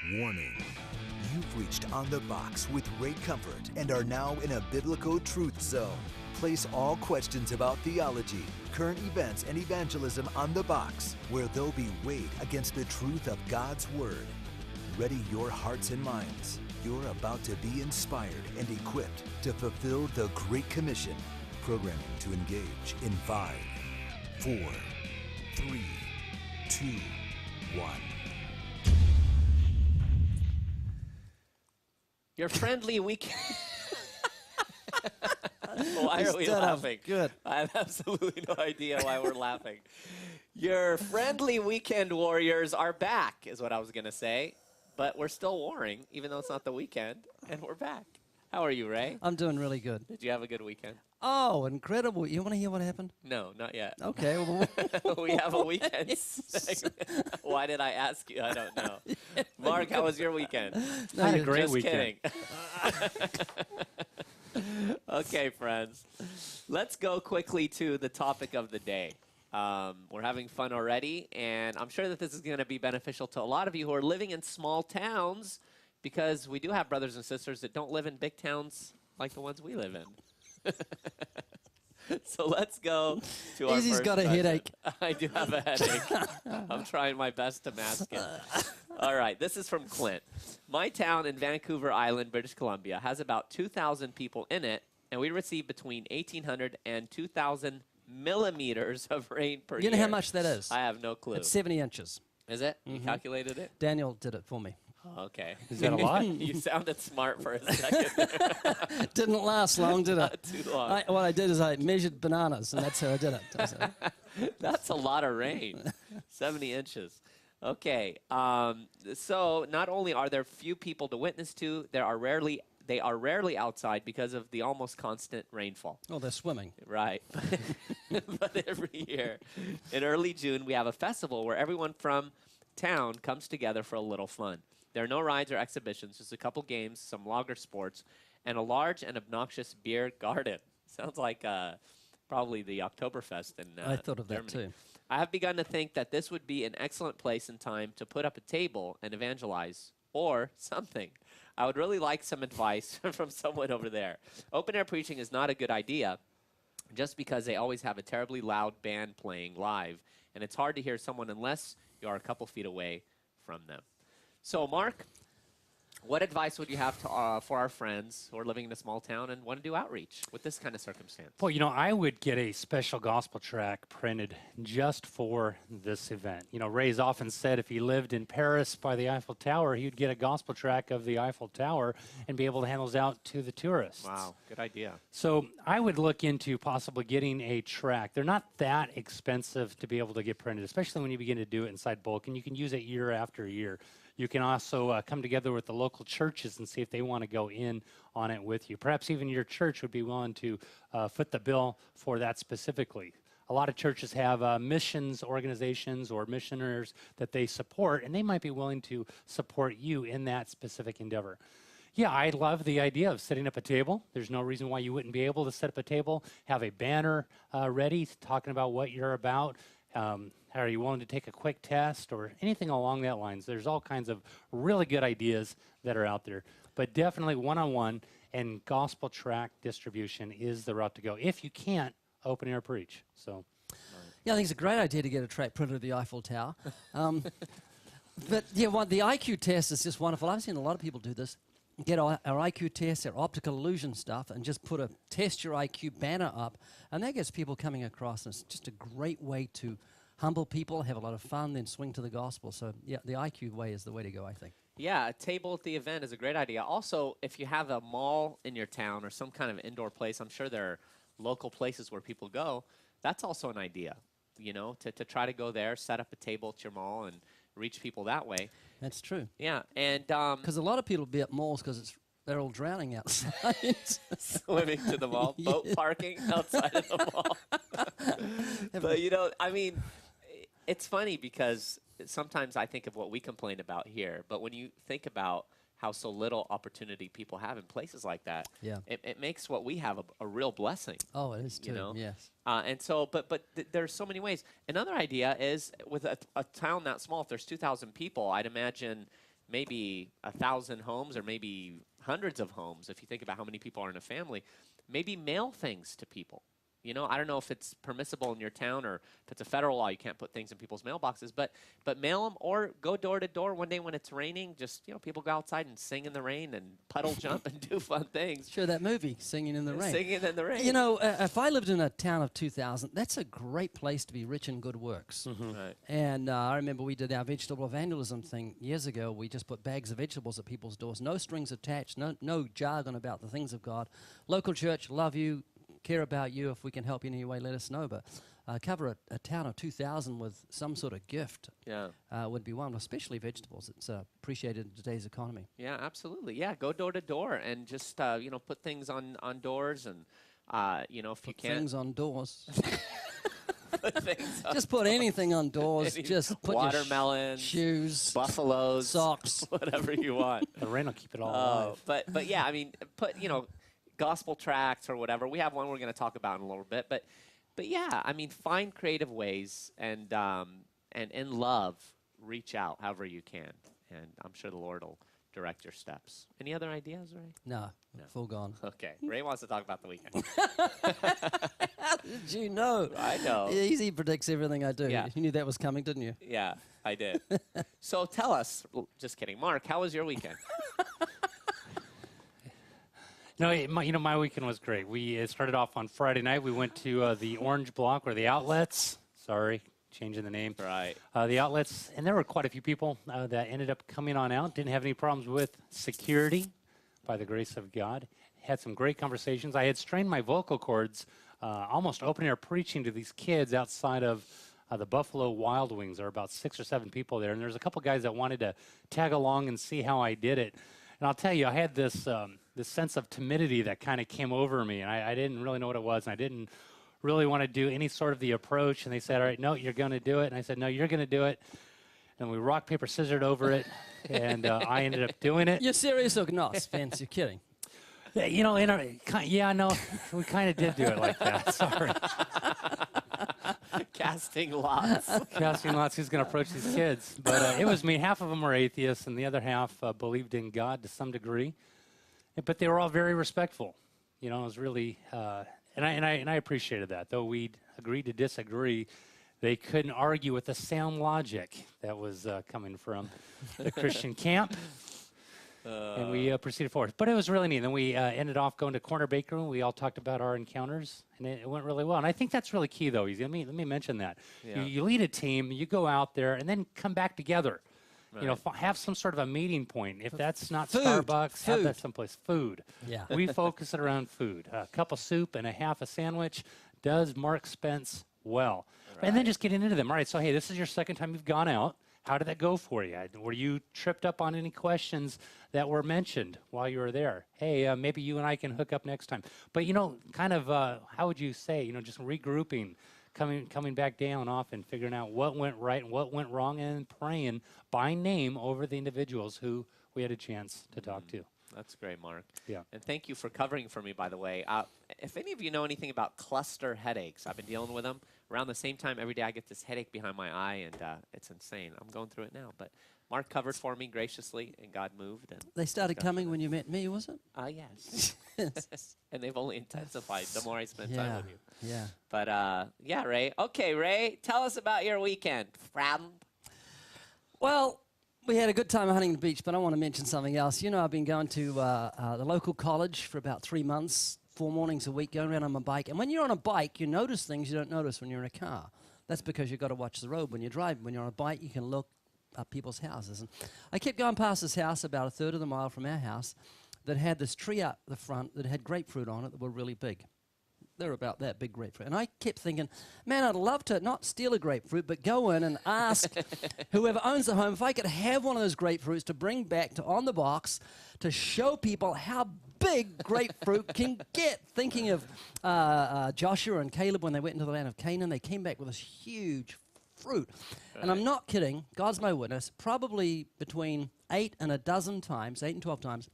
Warning. You've reached On the Box with Ray Comfort and are now in a biblical truth zone. Place all questions about theology, current events, and evangelism on the box, where they'll be weighed against the truth of God's Word. Ready your hearts and minds. You're about to be inspired and equipped to fulfill the Great Commission. Programming to engage in 5, 4, 3, 2, 1. Your friendly weekend. Why are we laughing? Good. I have absolutely no idea why we're laughing. Your friendly weekend warriors are back, is what I was going to say. But we're still warring, even though it's not the weekend, and we're back. How are you, Ray? I'm doing really good. Did you have a good weekend? Oh, incredible. You want to hear what happened? No, not yet. Okay. Well, We have a weekend segment. Why did I ask you? I don't know. Mark, how was your weekend? No, I had a you- great Just weekend. kidding. Okay, friends. Let's go quickly to the topic of the day. We're having fun already, and I'm sure that this is going to be beneficial to a lot of you who are living in small towns, because we do have brothers and sisters that don't live in big towns like the ones we live in. So let's go to our Easy's first got a question. headache. I do have a headache. I'm trying my best to mask it. All right, this is from Clint. My town in Vancouver Island, British Columbia, has about 2,000 people in it, and we receive between 1,800 and 2,000 millimeters of rain per year. You know how much that is? I have no clue. It's 70 inches. Is it? You calculated it? Daniel did it for me. Okay. Is that a lot? You sounded smart for a second there. Didn't last long, did it? Not too long. What I did is I measured bananas, and that's how I did it. That's a lot of rain. 70 inches. Okay. So not only are there few people to witness to, they are rarely outside because of the almost constant rainfall. Oh, they're swimming. Right. But every year, in early June, we have a festival where everyone from town comes together for a little fun. There are no rides or exhibitions, just a couple games, some lager sports, and a large and obnoxious beer garden. Sounds like probably the Oktoberfest in I thought of that Germany. too. I have begun to think that this would be an excellent place and time to put up a table and evangelize, or something. I would really like some advice from someone over there. Open-air preaching is not a good idea, just because they always have a terribly loud band playing live, and it's hard to hear someone unless you are a couple feet away from them. So, Mark, what advice would you have to, for our friends who are living in a small town and want to do outreach with this kind of circumstance? Well, I would get a special gospel tract printed just for this event. Ray's often said if he lived in Paris by the Eiffel Tower, he'd get a gospel tract of the Eiffel Tower and be able to hand those out to the tourists. Wow, good idea. So I would look into possibly getting a tract. They're not that expensive to be able to get printed, especially when you begin to do it inside bulk, and you can use it year after year. You can also come together with the local churches and see if they want to go in on it with you. Perhaps even your church would be willing to foot the bill for that specifically. A lot of churches have missions organizations or missioners that they support, and they might be willing to support you in that specific endeavor. Yeah, I love the idea of setting up a table. There's no reason why you wouldn't be able to set up a table, have a banner ready talking about what you're about. Are you willing to take a quick test or anything along that lines? There's all kinds of really good ideas that are out there. But definitely one-on-one and gospel tract distribution is the route to go. If you can't, open air preach. So, Yeah, I think it's a great idea to get a tract printed of the Eiffel Tower. But yeah, the IQ test is just wonderful. I've seen a lot of people do this. Get our IQ test, our optical illusion stuff, and just put a test your IQ banner up, and that gets people coming across. And it's just a great way to humble people, have a lot of fun, then swing to the gospel. So yeah, the IQ way is the way to go, I think. Yeah, a table at the event is a great idea. Also, if you have a mall in your town or some kind of indoor place, I'm sure there are local places where people go. That's also an idea, to try to go there, set up a table at your mall, and reach people that way. That's true. Yeah, and Because a lot of people be at malls because they're all drowning outside. swimming to the mall, boat parking outside of the mall. But, it's funny because sometimes I think of what we complain about here, but when you think about how so little opportunity people have in places like that, Yeah. it makes what we have a real blessing. Oh, it is too, yes. And so, but there's so many ways. Another idea is with a town that small, if there's 2,000 people, I'd imagine maybe 1,000 homes or maybe hundreds of homes, if you think about how many people are in a family, maybe mail things to people. You know, I don't know if it's permissible in your town or if it's a federal law, you can't put things in people's mailboxes, but mail them or go door to door one day when it's raining. Just, you know, people go outside and sing in the rain and puddle jump and do fun things. Sure, that movie, Singing in the Rain. Singing in the rain. You know, if I lived in a town of 2,000, that's a great place to be rich in good works. Right. And I remember we did our vegetable evangelism thing years ago. We just put bags of vegetables at people's doors. No strings attached, no jargon about the things of God. Local church, love you, care about you. If we can help you in any way, let us know. But cover a town of 2,000 with some sort of gift would be one, especially vegetables. It's appreciated in today's economy. Yeah, absolutely. Yeah, go door to door and just, you know, put things on doors and, you know, if you can. Things on doors. Put things on Just put anything on doors. Just put watermelons, shoes, buffaloes, socks, whatever you want. The rain will keep it all alive. But yeah, I mean, put, you know, gospel tracts or whatever. We have one we're going to talk about in a little bit, but yeah, I mean, find creative ways and in love, reach out however you can, and I'm sure the Lord will direct your steps. Any other ideas, Ray? No, full gone. Okay, Ray wants to talk about the weekend. How did you know? I know. Yeah, he predicts everything I do. Yeah. You knew that was coming, didn't you? Yeah, I did. So tell us, just kidding, Mark, how was your weekend? No, my weekend was great. It started off on Friday night. We went to the Orange Block, or the Outlets. Sorry, changing the name. Right. The Outlets, and there were quite a few people that ended up coming on out. Didn't have any problems with security, by the grace of God. Had some great conversations. I had strained my vocal cords, almost open air preaching to these kids outside of the Buffalo Wild Wings. There were about 6 or 7 people there, and there's a couple guys that wanted to tag along and see how I did it. And I'll tell you, I had this sense of timidity that kind of came over me, and I didn't really know what it was, and I didn't really want to do any sort of the approach. And they said, all right, no, you're going to do it. And I said, no, you're going to do it. And we rock, paper, scissored over it, and I ended up doing it. You're serious or no, Spence? You're kidding. Yeah, you know, no, we kind of did do it like that. Sorry. Casting lots. Casting lots, who's going to approach these kids. But it was me. Half of them were atheists, and the other half believed in God to some degree. But they were all very respectful. You know, it was really, and I appreciated that. Though we agreed to disagree, they couldn't argue with the sound logic that was coming from the Christian camp. And we proceeded forward. But it was really neat. Then we ended off going to Corner Bakery. We all talked about our encounters, and it went really well. And I think that's really key, though. Let me mention that. Yeah. You lead a team, you go out there, and then come back together. Right. You know, have some sort of a meeting point. If that's not Food. Starbucks, have Food. that someplace. Food. Yeah. We focus it around food. A cup of soup and a half a sandwich does Mark Spence well. Right. And then just getting into them. All right, so, hey, this is your second time you've gone out. How did that go for you? Were you tripped up on any questions that were mentioned while you were there? Hey, maybe you and I can hook up next time. But, you know, kind of, how would you say, you know, just regrouping, coming back down off and figuring out what went right and what went wrong, and praying by name over the individuals who we had a chance to talk to. That's great, Mark. Yeah. And thank you for covering for me, by the way. If any of you know anything about cluster headaches, I've been dealing with them. Around the same time every day I get this headache behind my eye, and it's insane. I'm going through it now. But Mark covered for me graciously, and God moved. And They started coming when you met me, was it? yes. And they've only intensified the more I spend time Yeah. with you. Yeah. But, yeah, Ray. Okay, Ray, tell us about your weekend, friend. Well, we had a good time at Huntington Beach, but I want to mention something else. You know, I've been going to the local college for about 3 months, 4 mornings a week, going around on my bike. And when you're on a bike, you notice things you don't notice when you're in a car. That's because you've got to watch the road when you're driving. When you're on a bike, you can look at people's houses. And I kept going past this house about a third of the mile from our house that had this tree out the front that had grapefruit on it that were really big. They're about that big grapefruit. And I kept thinking, man, I'd love to not steal a grapefruit, but go in and ask whoever owns the home if I could have one of those grapefruits to bring back to On the Box to show people how big grapefruit can get. Thinking of Joshua and Caleb when they went into the land of Canaan, they came back with this huge fruit. Right. And I'm not kidding, God's my witness, probably between 8 and 12 times, 8 and 12 times,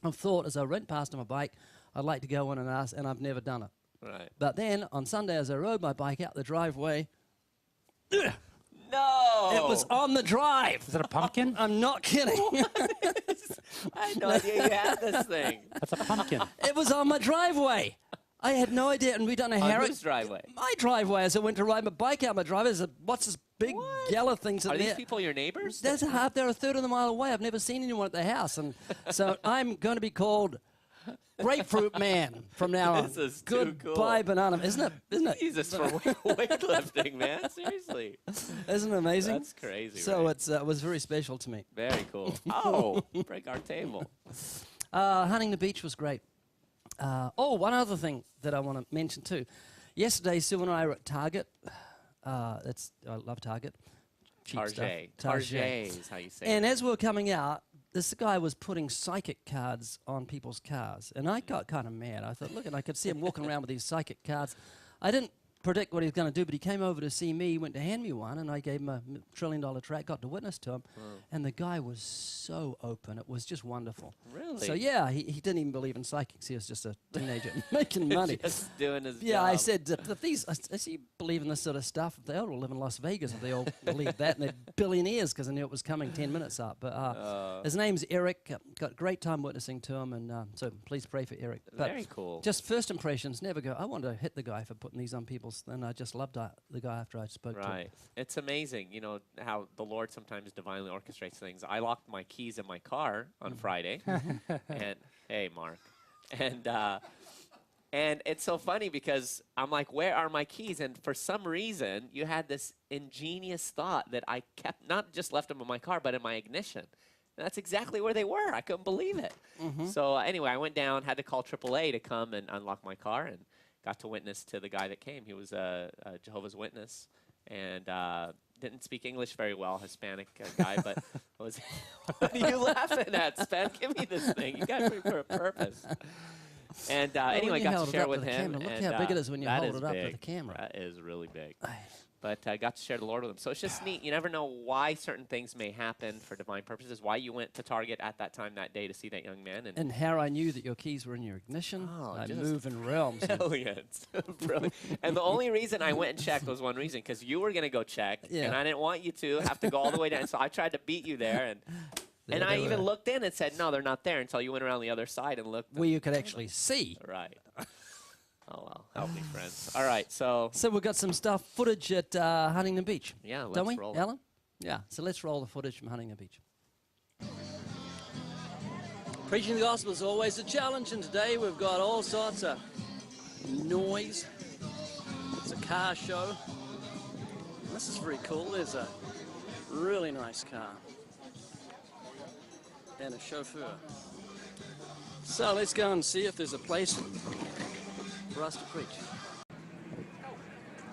I've thought as I went past on my bike, I'd like to go in and ask, and I've never done it. Right. But then on Sunday, as I rode my bike out the driveway, no, No. It was on the drive. Is it a pumpkin? I'm not kidding. I had no idea you had this thing. That's a pumpkin. It was on my driveway. I had no idea, and we done a On Harry. whose driveway? My driveway. As I went to ride my bike out my driveway, there's what's this big yellow thing Are sitting these there? people your neighbors? They're a third of the mile away. I've never seen anyone at the house, and so I'm going to be called Grapefruit Man from now on. This is too cool. Goodbye, banana. Isn't it? Jesus for weightlifting, man. Seriously. Isn't it amazing? That's crazy. So right? it was very special to me. Very cool. Oh, break our table. Huntington Beach was great. One other thing that I want to mention too. Yesterday, Sue and I were at Target. I love Target. Cheap Target. stuff. Target is how you say And it. as we were coming out, this guy was putting psychic cards on people's cars. And I got kind of mad. I thought, look, and I could see him walking around with these psychic cards. I didn't predict what he was going to do, but he came over to see me, went to hand me one, and I gave him a $1 trillion tract, got to witness to him. And the guy was so open. It was just wonderful. Really? So, yeah, he didn't even believe in psychics. He was just a teenager making money. Just doing his Yeah, job. I said, I see you believe in this sort of stuff. They all live in Las Vegas if they all believe that, and they're billionaires because I knew it was coming 10 minutes up. But his name's Eric. Got a great time witnessing to him, and so please pray for Eric. But Very cool. just first impressions, never go, I want to hit the guy for putting these on people's, and I just loved the guy after I spoke to him. Right. It's amazing, you know, how the Lord sometimes divinely orchestrates things. I locked my keys in my car on Friday. And, hey, Mark. And it's so funny because I'm like, where are my keys? And for some reason, you had this ingenious thought that I kept, not just left them in my car, but in my ignition. And that's exactly where they were. I couldn't believe it. So anyway, I went down, had to call AAA to come and unlock my car, and got to witness to the guy that came. He was a Jehovah's Witness and didn't speak English very well, Hispanic guy, but was, what are you laughing at, Spen? Give me this thing. You got it for a purpose. And anyway, you got held to it share up with to the him. camera. Look and, how big it is when you that hold is it up to big. the camera. That is really big. But I got to share the Lord with him. So it's just neat. You never know why certain things may happen for divine purposes, why you went to Target at that time that day to see that young man. And how I knew that your keys were in your ignition. Oh, I just move in realms. Brilliant. Brilliant. And the only reason I went and checked was one reason, because you were going to go check, Yeah. and I didn't want you to have to go all the way down. So I tried to beat you there, and There I they even were. looked in and said, no, they're not there, until you went around the other side and looked. Where you could actually see. Right. Oh, well. Help me, friends. All right, so So we've got some footage at Huntington Beach. Yeah, Don't let's we, roll it. Alan? Yeah, so let's roll the footage from Huntington Beach. Preaching the gospel is always a challenge, and today we've got all sorts of noise. It's a car show. This is very cool. There's a really nice car and a chauffeur. So let's go and see if there's a place for us to preach.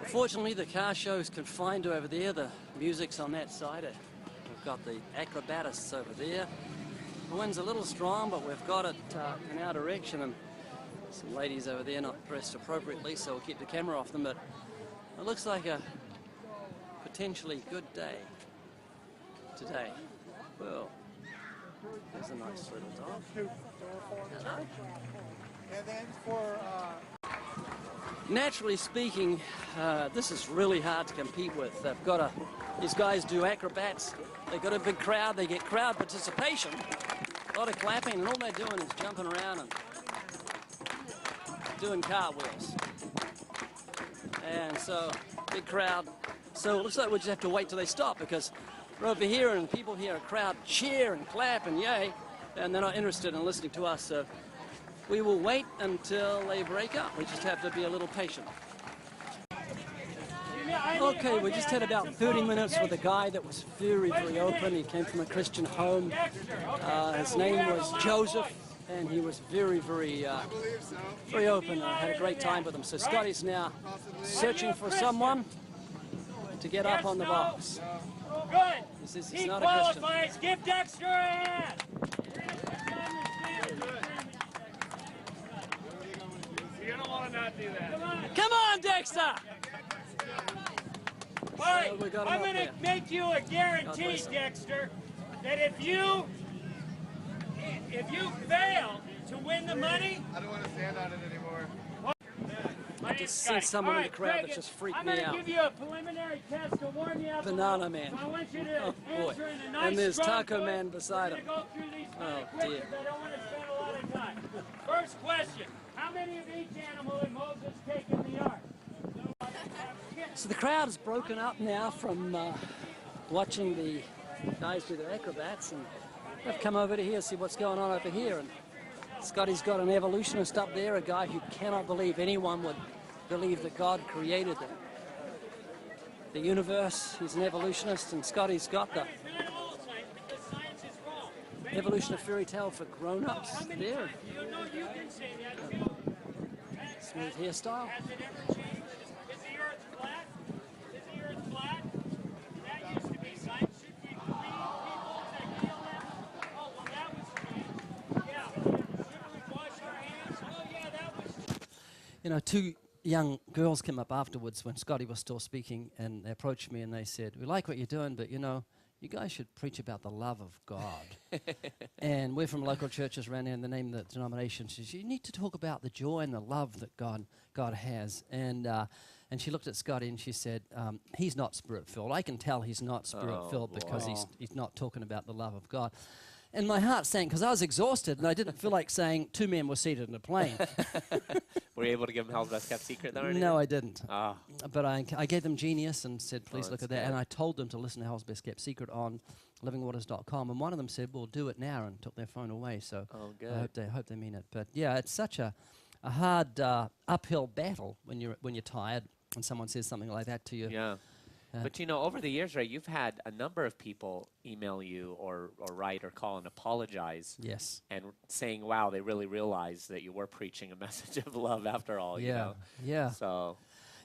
Fortunately, the car show is confined to over there. The music's on that side. We've got the acrobatists over there. The wind's a little strong, but we've got it in our direction, and some ladies over there not dressed appropriately, so we'll keep the camera off them. But it looks like a potentially good day today. Well, there's a nice little dog. Hello. And then for Naturally speaking, this is really hard to compete with. They've got these guys do acrobats. They've got a big crowd. They get crowd participation. A lot of clapping, and all they're doing is jumping around and doing cartwheels. And so, big crowd. So it looks like we'll just have to wait till they stop, because we're over here and people hear a crowd cheer and clap and yay, and they're not interested in listening to us. So we will wait until they break up. We just have to be a little patient. Okay, we just had about 30 minutes with a guy that was very, very open. He came from a Christian home. His name was Joseph, and he was very, very, very open. I had a great time with him. So Scotty's now searching for someone to get up on the box. Good. He says He he's not a Christian. qualifies. Give Dexter a hand. You're gonna want to not do that. Come on, Dexter! All right, we got him I'm up gonna there. make you a guarantee, bless him. Dexter, that if you fail to win the money, I don't want to stand on it anymore. My I name's just Scotty. see someone in All the crowd Craig, that just freaked I'm me gonna out. give you a preliminary test to warm you up. Banana Man. So I want you to Oh, boy. answer in a nice, And there's strong Taco voice. Man beside him. We're gonna go through these kind Oh, of quick dear. because I don't want to spend a lot of time. First question: how many of each animal did Moses take in the ark? So the crowd has broken up now from watching the guys do their acrobats, and they've come over to here, see what's going on over here. And Scotty's got an evolutionist up there, a guy who cannot believe anyone would believe that God created the universe. He's an evolutionist, and Scotty's got the It's not all science because science is wrong. evolution of fairy tale for grown-ups there. You know you can say that too. Smooth hairstyle. Has it ever changed? Is the earth flat? Is the earth flat? That used to be science. Should we clean people to heal them? Oh, well, that was changed. Yeah. Should we wash our hands? Oh, yeah, that was. You know, two young girls came up afterwards when Scotty was still speaking, and they approached me and they said, "We like what you're doing, but you know, you guys should preach about the love of God." And we're from local churches around here, and the name of the denomination says, "You need to talk about the joy and the love that God has." And she looked at Scotty and she said, "He's not spirit-filled. I can tell he's not spirit-filled because he's not talking about the love of God." And my heart sank because I was exhausted and I didn't feel like saying two men were seated in a plane. Were you able to give them Hell's Best Kept Secret though? Or anything? No, I didn't. Ah, But I gave them Genius and said, please look that's at that. good. And I told them to listen to Hell's Best Kept Secret on livingwaters.com. And one of them said, "Well, do it now," and took their phone away. So Oh, I hope they mean it. But yeah, it's such a hard uphill battle when you're tired and someone says something like that to you. yeah. But you know, over the years, Ray, you've had a number of people email you or write or call and apologize Yes. and saying, wow, they really realized that you were preaching a message of love after all, you Yeah. know? Yeah. So,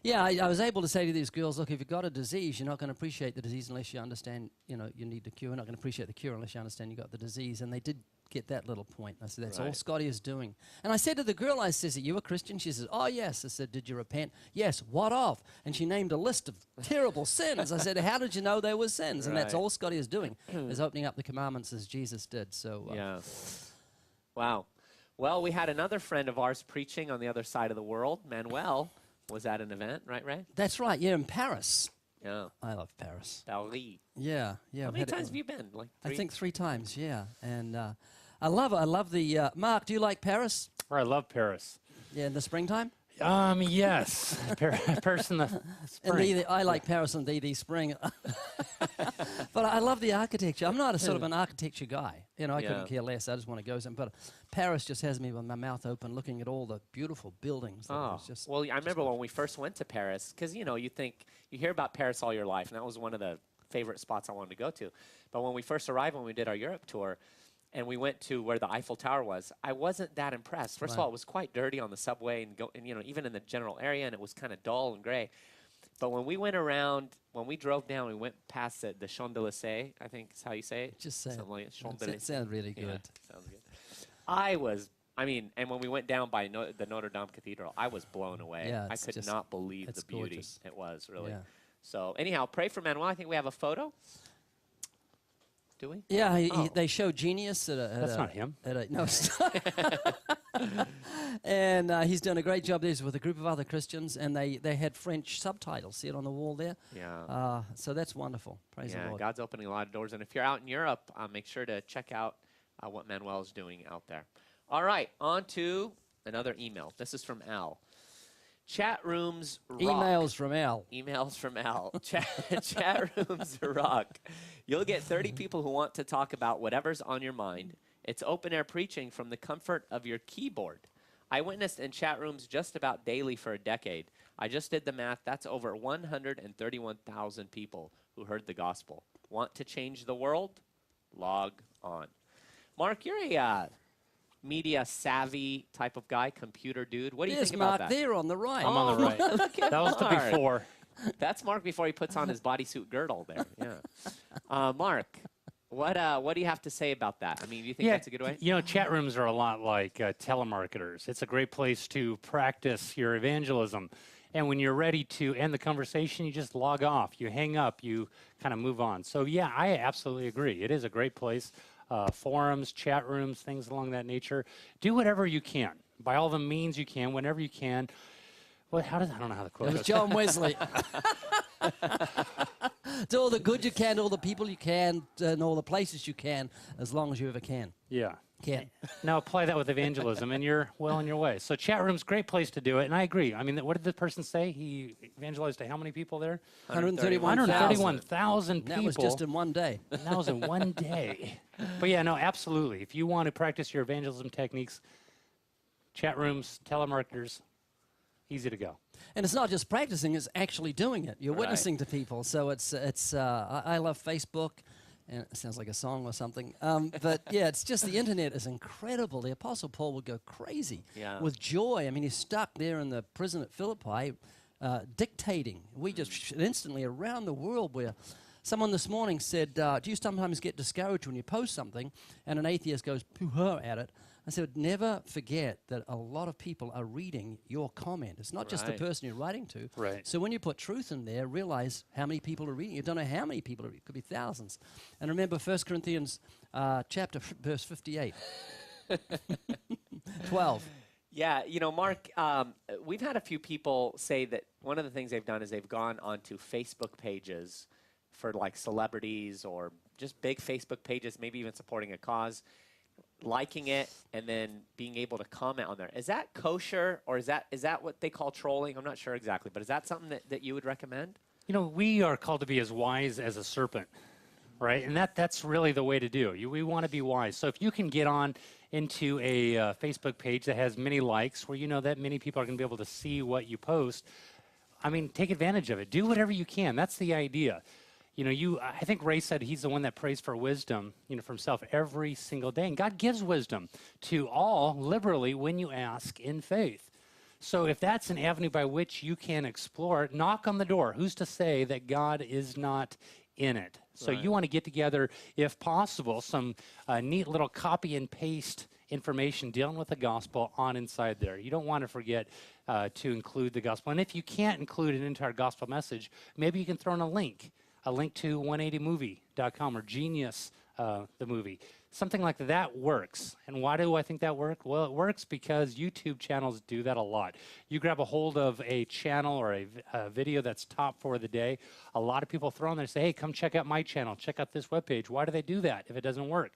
Yeah, I was able to say to these girls, look, if you've got a disease, you're not going to appreciate the disease unless you understand, you know, you need the cure. You're not going to appreciate the cure unless you understand you got the disease. And they did get that little point. I said, that's all Right. Scotty is doing. And I said to the girl, I says, "Are you a Christian?" She says, "Oh, yes." I said, "Did you repent?" "Yes." "What of?" And she named a list of terrible sins. I said, "How did you know they were sins?" And that's Right. all Scotty is doing, is opening up the commandments as Jesus did. So, yeah. Wow. Well, we had another friend of ours preaching on the other side of the world. Manuel was at an event, right, Ray? that's right. Yeah, in Paris. Yeah. I love Paris. Paris. Yeah, yeah. How I've many had it- times have you been? Like I three? think 3 times, yeah. And I love the, Mark, do you like Paris? Or I love Paris. Yeah, in the springtime? Yes. Paris in the spring. I like Paris in the spring. But I love the architecture. I'm not a sort of an architecture guy. You know, I couldn't Yeah. care less. I just want to go some. But Paris just has me with my mouth open looking at all the beautiful buildings. That Oh, was just well, I remember when we first went to Paris, because, you know, you hear about Paris all your life, and that was one of the favorite spots I wanted to go to. But when we first arrived, when we did our Europe tour, and we went to where the Eiffel Tower was, I wasn't that impressed. First of all, it was quite dirty on the subway and you know, even in the general area, and it was kind of dull and gray. But when we went around, when we drove down, we went past the Champs-Élysées, I think is how you say it. Just say it. Something like It Champs-Élysées. sounded really good. Yeah, sounds good. And when we went down by the Notre Dame Cathedral, I was blown away. Yeah, I it's could just- not believe it's the beauty. gorgeous. It was, really. Yeah. So anyhow, pray for Manuel. I think we have a photo. Do we? Yeah, Oh. they show Genius at a... That's not him. No, it's not. And he's done a great job. There's with a group of other Christians, and they had French subtitles. See it on the wall there? Yeah. So that's wonderful. Praise the Yeah, Lord. God's opening a lot of doors. And if you're out in Europe, make sure to check out what Manuel is doing out there. All right, on to another email. This is from Al. Chat rooms rock. Emails from Al. Emails from Al. Chat rooms rock. You'll get 30 people who want to talk about whatever's on your mind. It's open-air preaching from the comfort of your keyboard. I witnessed in chat rooms just about daily for a decade. I just did the math. That's over 131,000 people who heard the gospel. Want to change the world? Log on. Mark, you're a media savvy type of guy, computer dude. What do you There's think about Mark that? there on the right. I'm on the right. Look at That was the Mark. before. That's Mark before he puts on his bodysuit girdle there. Yeah. Mark, what do you have to say about that? I mean, do you think that's a good way? You know, chat rooms are a lot like telemarketers. It's a great place to practice your evangelism. And when you're ready to end the conversation, you just log off. You hang up. You kind of move on. So, yeah, I absolutely agree. It is a great place. Forums, chat rooms, things along that nature. Do whatever you can. By all the means you can, whenever you can. Well, I don't know how the quote It was goes. John Wesley. Do all the good you can, all the people you can, and all the places you can, as long as you ever can. Yeah. Can. Now apply that with evangelism, and you're well on your way. So chat room's a great place to do it, and I agree. I mean, what did the person say? He evangelized to how many people there? 131,000. 131,000 people. That was just in one day. And that was in one day. But yeah, no, absolutely. If you want to practice your evangelism techniques, chat rooms, telemarketers, easy to go. And it's not just practicing, it's actually doing it. You're Right. witnessing to people. So I love Facebook, and it sounds like a song or something. But yeah, it's just the internet is incredible. The Apostle Paul would go crazy Yeah. with joy. I mean, he's stuck there in the prison at Philippi dictating. We just instantly around the world where someone this morning said, do you sometimes get discouraged when you post something and an atheist goes poo-ha at it? I said, never forget that a lot of people are reading your comment. It's not just the Right. person you're writing to. Right. So when you put truth in there, realize how many people are reading. You don't know how many people are reading. It could be thousands. And remember 1 Corinthians verse 58. 12. Yeah, you know, Mark, we've had a few people say that one of the things they've done is they've gone onto Facebook pages for like celebrities or just big Facebook pages, maybe even supporting a cause, liking it, and then being able to comment on there. Is that kosher, or is that what they call trolling? I'm not sure exactly, but is that something that you would recommend? You know, we are called to be as wise as a serpent, right? And that's really the way to do it. We want to be wise. So if you can get on into a Facebook page that has many likes, where you know that many people are going to be able to see what you post, I mean, take advantage of it. Do whatever you can. That's the idea. You know, I think Ray said he's the one that prays for wisdom, you know, for himself every single day. And God gives wisdom to all liberally when you ask in faith. So if that's an avenue by which you can explore, knock on the door. Who's to say that God is not in it? So Right. you want to get together, if possible, some neat little copy and paste information dealing with the gospel on inside there. You don't want to forget to include the gospel. And if you can't include it into our gospel message, maybe you can throw in a link to 180movie.com or Genius, the movie. Something like that works. And why do I think that works? Well, it works because YouTube channels do that a lot. You grab a hold of a channel or a video that's top for the day. A lot of people throw in there and say, hey, come check out my channel. Check out this webpage. Why do they do that if it doesn't work?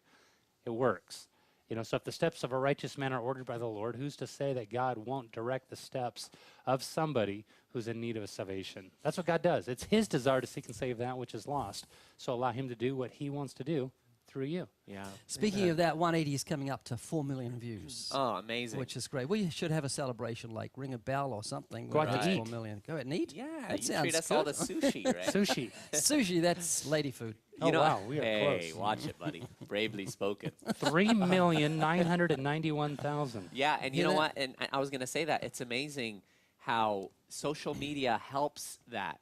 It works. You know, so if the steps of a righteous man are ordered by the Lord, who's to say that God won't direct the steps of somebody who's in need of a salvation? That's what God does. It's his desire to seek and save that which is lost. So allow him to do what he wants to do through you. Yeah. Speaking of that, 180 is coming up to 4 million views. Oh, amazing. Which is great. We should have a celebration like ring a bell or something. Go out when to it's eat. 4 million. Go out and eat? Yeah, That you sounds treat us all to good. sushi, right? Sushi. Sushi, that's lady food. Oh, wow, we are hey, close. watch it, buddy. Bravely spoken. 3,991,000. Yeah, and you Hear know that? what? And I was going to say that. It's amazing how social media helps that.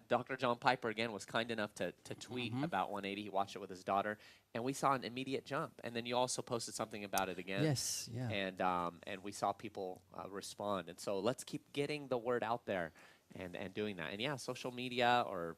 Dr. John Piper, again, was kind enough to tweet about 180. He watched it with his daughter, and we saw an immediate jump. And then you also posted something about it again. Yes, yeah. And we saw people respond. And so let's keep getting the word out there and doing that. And, yeah, social media or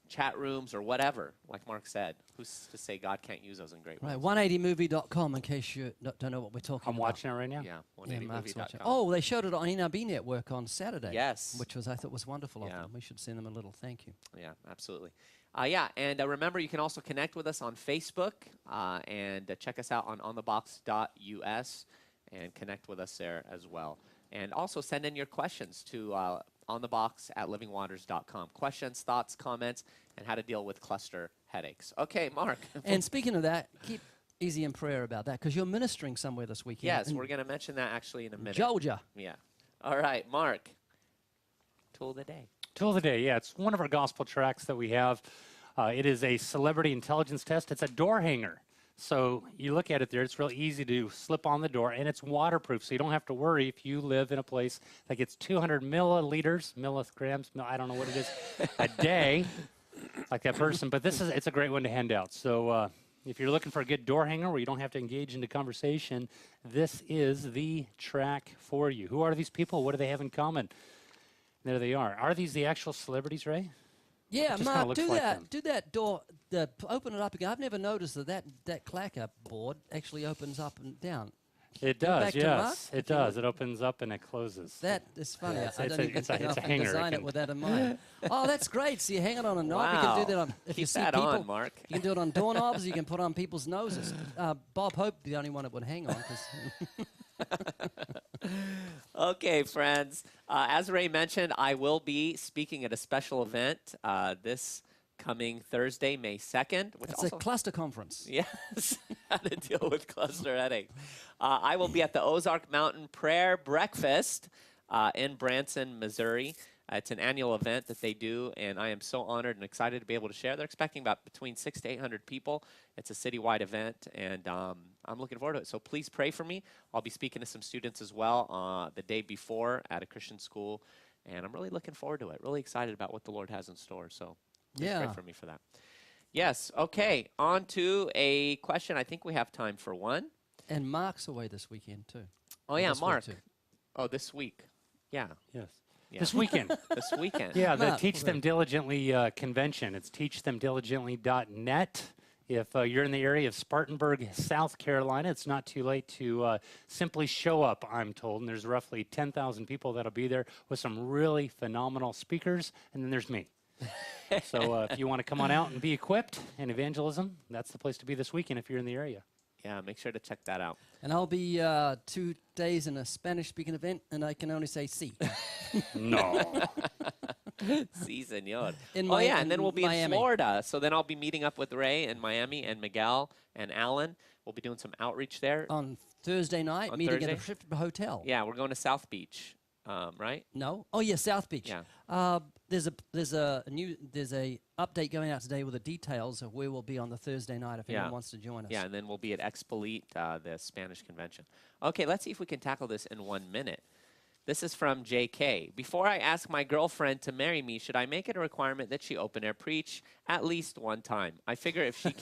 chat rooms or whatever, like Mark said. Who's to say God can't use those in great Right, ways? 180movie.com in case you don't know what we're talking I'm about. watching it right now. Yeah, Yeah, Mark's watching. 180movie.com. Oh, they showed it on NRB Network on Saturday. Yes. Which was, I thought, was wonderful of Yeah. them. We should send them a little thank you. Yeah, absolutely. And remember, you can also connect with us on Facebook and check us out on onthebox.us and connect with us there as well. And also send in your questions to onthebox@livingwaters.com. Questions, thoughts, comments, and how to deal with cluster headaches. Okay, Mark. And speaking of that, keep easy in prayer about that because you're ministering somewhere this weekend. Yes, in we're going to mention that actually in a minute. Georgia. Yeah. All right, Mark. Tool of the day. Tool of the day, yeah. It's one of our gospel tracts that we have. It is a celebrity intelligence test. It's a door hanger. So you look at it there, it's real easy to slip on the door, and it's waterproof, so you don't have to worry if you live in a place that gets 200 milligrams, I don't know what it is, a day, like that person. But it's a great one to hand out. So if you're looking for a good door hanger where you don't have to engage into conversation, this is the track for you. Who are these people? What do they have in common? There they are. Are these the actual celebrities, Ray? Yeah, It just kinda Mark, looks do like that. them. Do that door. Open it up again. I've never noticed that clacker board actually opens up and down. It Go does, back to Mark, yes. It if you does. would. It opens up and it closes. That is funny. Yeah, I it's don't a- even it's a- think it's I a can hanger. It design it can- with that in mind. Oh, that's great. So you hang it on a knob. You can do that on, if you Keep see that people. on, Mark. You can do it on doorknobs. You can put on people's noses. Bob Hope, the only one that would hang on. 'Cause Okay, friends. As Ray mentioned, I will be speaking at a special event this coming Thursday, May 2nd. Which it's also, a cluster conference. yes, how to deal with cluster headaches. I will be at the Ozark Mountain Prayer Breakfast in Branson, Missouri. It's an annual event that they do, and I am so honored and excited to be able to share. They're expecting about between 600 to 800 people. It's a citywide event, and I'm looking forward to it. So please pray for me. I'll be speaking to some students as well the day before at a Christian school, and I'm really looking forward to it. Really excited about what the Lord has in store. So please pray Yeah. for me for that. Yes. Okay. On to a question. I think we have time for one. And Mark's away this weekend, too. Oh, Or yeah, this week, Mark. too. Oh, this week. Yeah. Yes. Yeah. This weekend. This weekend. Yeah, the Mark, Teach Them right. Diligently convention. It's teachthemdiligently.net. If you're in the area of Spartanburg, South Carolina, it's not too late to simply show up, I'm told. And there's roughly 10,000 people that'll be there with some really phenomenal speakers. And then there's me. So if you want to come on out and be equipped in evangelism, that's the place to be this weekend if you're in the area. Yeah, make sure to check that out. And I'll be 2 days in a Spanish-speaking event, and I can only say sí. No. Si, senor. In Oh, Mi- yeah, and then in we'll be in Miami. Florida. So then I'll be meeting up with Ray in Miami and Miguel and Alan. We'll be doing some outreach there. On Thursday night, On meeting at Thursday? a Ship hotel. Yeah, we're going to South Beach, right? No? Oh, yeah, South Beach. Yeah. There's a update going out today with the details of where we'll be on the Thursday night if Yeah. anyone wants to join us. Yeah, and then we'll be at Expolite, the Spanish convention. Okay, let's see if we can tackle this in 1 minute. This is from JK. Before I ask my girlfriend to marry me, should I make it a requirement that she open air preach at least one time? I figure if she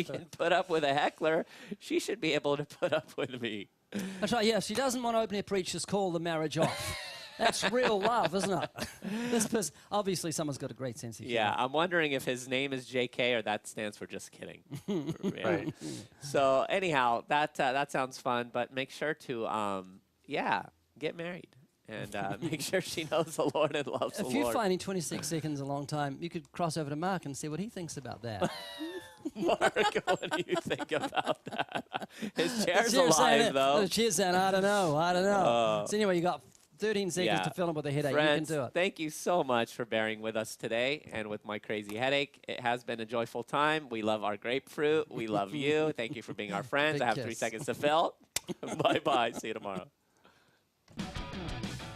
can put up with a heckler, she should be able to put up with me. That's right, yeah. If she doesn't want to open air preach, just call the marriage off. That's real love, isn't it? This person, obviously, someone's got a great sense of humor. Yeah, I'm wondering if his name is JK or that stands for just kidding. Yeah. Right. So anyhow, that sounds fun, but make sure to get married and make sure she knows the Lord and loves the If you're Lord. finding 26 seconds a long time, you could cross over to Mark and see what he thinks about that. Mark, what do you think about that? His chair's Cheers saying alive, it. though. The chair's saying, I don't know. So anyway, you got 13 seconds Yeah. to fill in with a headache. Friends, You can do it. thank you so much for bearing with us today and with my crazy headache. It has been a joyful time. We love our grapefruit. We love you. Thank you for being our friends. Big I have kiss. 3 seconds to fill. Bye-bye. See you tomorrow.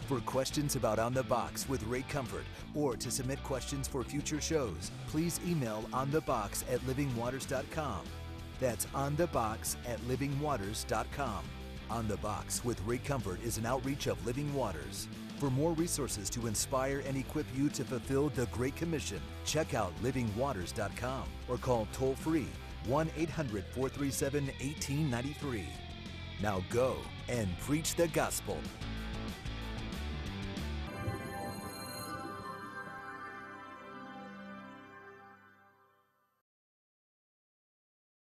For questions about On the Box with Ray Comfort or to submit questions for future shows, please email onthebox@livingwaters.com. That's onthebox@livingwaters.com. On the Box with Ray Comfort is an outreach of Living Waters. For more resources to inspire and equip you to fulfill the Great Commission, check out livingwaters.com or call toll-free 1-800-437-1893. Now go and preach the gospel.